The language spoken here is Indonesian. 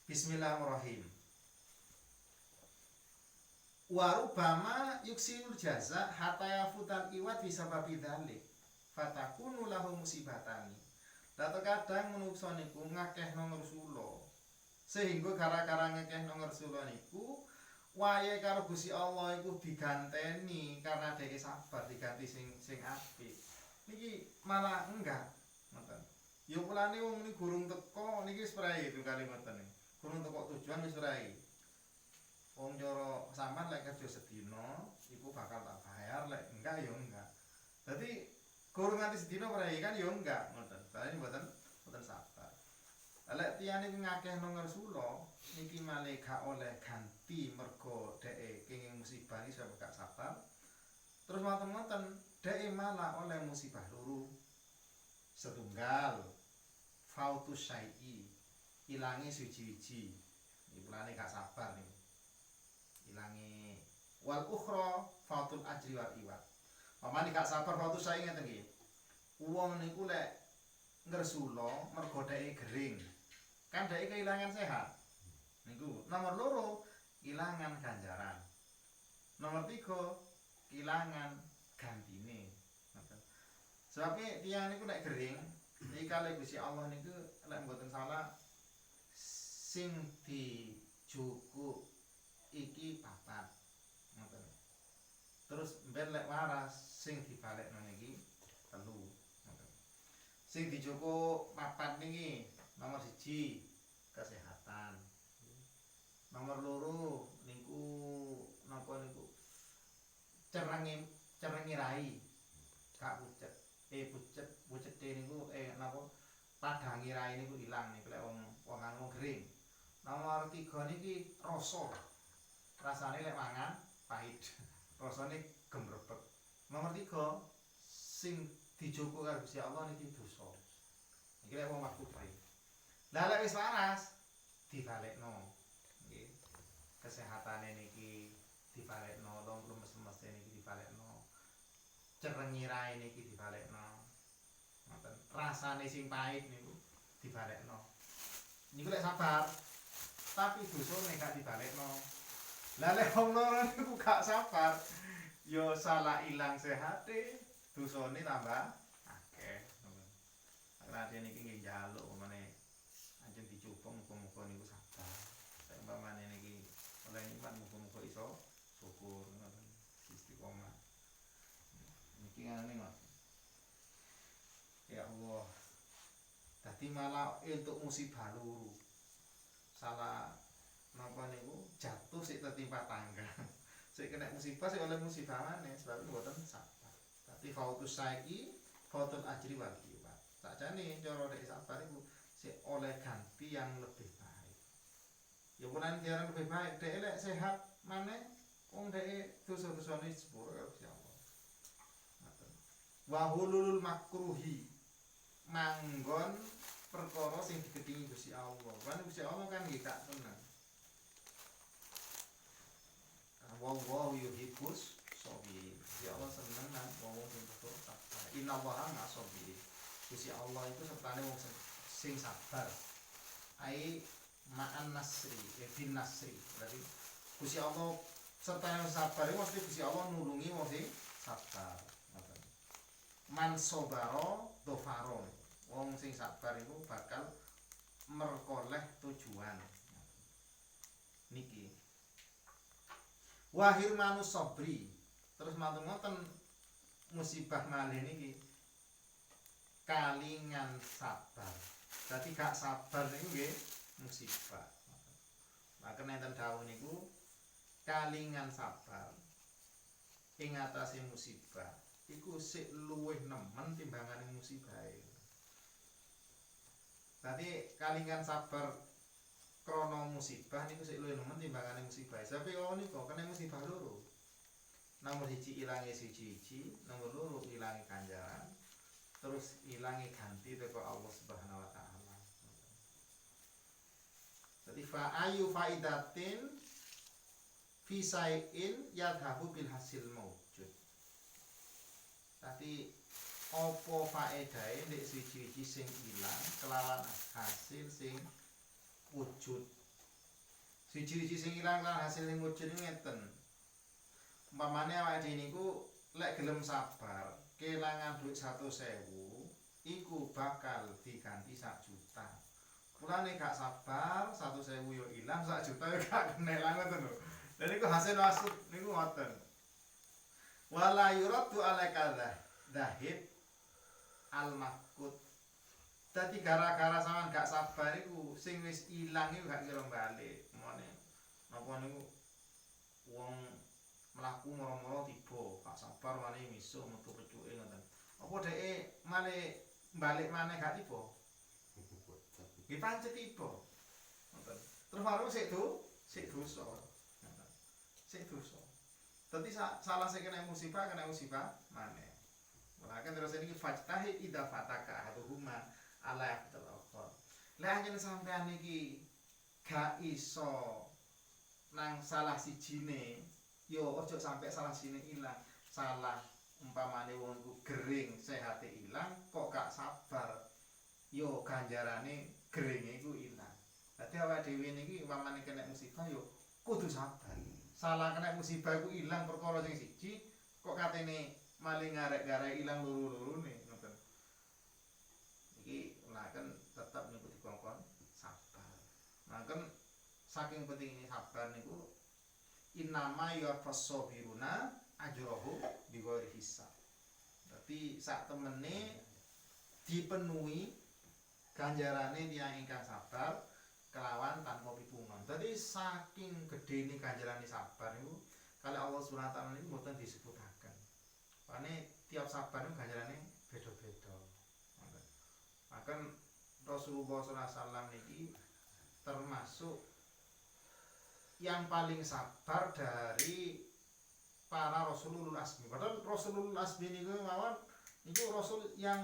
Bismillahirrahmanirrahim. Warubama yuksinul jaza hatta yafutal iwat bisababi dzalik fatakunu lahu musibatani. Dato kadang menungso niku ngakehno ngersula sehingga gara-gara ngakehno ngersula niku wayahe karo Gusti Allah iku diganteni karena dhek sabar diganti sing apik. Niki malah enggak ngoten. Ya mulane wong niki gurung teko niki wis prae tunggal ngoten. Gurung teko tujuan wis prae. Wong cara sampean lek kerja sedina iku bakal tak bayar, lek enggak ya enggak. Dadi gurung nganti sedina prae kan ya enggak ngoten. Soale mboten sabar. Lek tiyane ngakehno ngersula niki malah gak oleh ganti mergo dhek kenging musibah iki sebab gak sabar. Terus ngoten-ngoten dhek malah oleh musibah loro. Setunggal fautus syai'i, ilange suci-wiji. Iki pulane gak sabar niku. Ilange wal ukhra fautul ajri wal iwat. Pamane gak sabar fautus syai'i ngeten iki. Wong niku lek ngersula mergo dhek gering. Kan dhek kehilangan sehat. Niku nomor loro kehilangan ganjaran. Nomor 3 kehilangan gantine. Sebabnya tiyang niku nek gering, iki kalih Gusti Allah niku lek mboten salah sing dijukuk iki 4. Ngoten. Terus ben lek waras sing dibalekno niki 3. Ngoten. Sing dijukuk 4 niki nomor 1 kesehatan. Nomor 2 niku napa niku cerenge rai. Gak pucet. Pucete niku napa padangi rai niku ilang niku lek wong anu gering. Nomor 3 niki rasa. Rasane lek mangan pahit. Rasane gemrebek. Nomor 3 sing dijoko karo Gusti Allah niki dosa. Iki lek wong waktu bae. Lah lek wis waras dibalekno. Nggih. Kesehatane niki dibalekno, lemes-lemes niki dibalekno. Cerengi rai niki dibalekno. Ngoten. Rasane sing pahit niku dibalekno. Niku lek sabar. Tapi dosane gak dibalekno. Lah lek wong loro niku gak sabar, ya salah ilang sehate, dosane tambah akeh. Nek niki nggih njaluk pamane anjen dicoba muga-muga niku sabar. Nek umpamane niki oleh nikmat muga-muga iso syukur ngoten. Istiqomah. Niki ngene ngoten. Ya Allah. Dadi malah entuk musibah loro. Salah napa niku jatuh sik tertimpa tangga. Sik kena musibah sik oleh musibah maneh sebab mboten sabar. Dadi fautus syai'i fautul ajri wal iwat. Sakjane cara nek sabar iku sik oleh ganti yang lebih baik. Ya punan yang lebih baik dhek lek sehat maneh wong dhek dosa-dosane sepuro karo Gusti Allah. Ngoten. Wa hulul makruhi manggon perkara sing digedhingi Gusti Allah. Kan Gusti Allah kan nggih gak seneng. Wallahu yuhibbus shabirin. Gusti Allah seneng nang wong sing betul sabar. Innallaha ma'as-sabirin. Gusti Allah itu sertane wong sing sabar. Ai ma'an nasri, bin nasri. Berarti Gusti Allah sertane wong sabar iku mesti Gusti Allah nulungi wong sing sabar. Ngoten. Man sabara dhafaro. Wong sing sabar iku bakal merkoleh tujuan. Niki. Wahir manus sabri. Terus ngoten musibah malih niki kalingan sabar. Dadi gak sabar niku nggih musibah. Maka enten dawuh niku kalingan sabar ing atase musibah iku sik luwih nemen timbangane musibahe. Dadi kalingan sabar krana musibah niku sik luwih nemen timbangane musibah. Sebab wong niku kena musibah loro. Nomor 1 ilange siji-siji, nomor 2 ilange ganjaran, terus ilange ganti teko Allah Subhanahu wa taala. Dadi fa ayu faidatin fi sai'in yadhabu bil hasil maujud. Dadi apa faedahe nek siji-siji sing ilang kelawan hasil sing wujud. Siji-siji sing ilang lan hasil ning wujud ngeten. Umpamane awake dhewe niku lek gelem sabar, kelangan duit 100.000 iku bakal diganti 1 juta. Mulane gak sabar, 100.000 yo ilang, 1 juta yo gak kena ilang ngoten lho. Lha niku hasil maksud niku ngoten. Wala yuraddu alaika dzahib al-mafqud. Dadi gara-gara sampean gak sabar iku sing wis ilang iku gak kira balik. Mone napa niku wong mlaku moro-moro tiba, gak sabar maneh misuh metu pecuke ngoten. Apa dheke malih balik maneh gak tiba? Nggih pancet tiba. Ngoten. Terus baru sik dosa. Ngoten. Sik dosa. Dadi salah sing kena musibah maneh. Mulakan terus ini fajtahi idza fataka ahaduhuma ala yaqtal akhar. Lah yen sampean iki gak iso nang salah sijine, yo ojo sampai salah sijine ilang. Salah umpamane wong iku gering, sehate ilang kok gak sabar. Yo ganjarane geringe iku ilang. Dadi awake dhewe niki umpamane kena musibah yo kudu sabar. Salah kena musibah iku ilang perkara sing siji, kok katene maling ngarek-ngarek ilang loro-lorone ngoten. Iki laken tetep niku dikongkon sabar. Mangken saking penting ini sabar niku innama yafasabiruna ajrohu bighairi hisab. Dadi sak temene dipenuhi ganjarane tiyang ingkang sabar kelawan tanpa pipungan. Dadi saking gedene ganjarane sabar niku kali Allah Subhanahu wa taala niku mboten disebutaken. Pane tiap sabar niku ganjarane beda-beda. Akan Rasulullah SAW niki termasuk yang paling sabar dari para Rasulul Asmi. Padahal Rasulul Asmi niku mawon niku rasul yang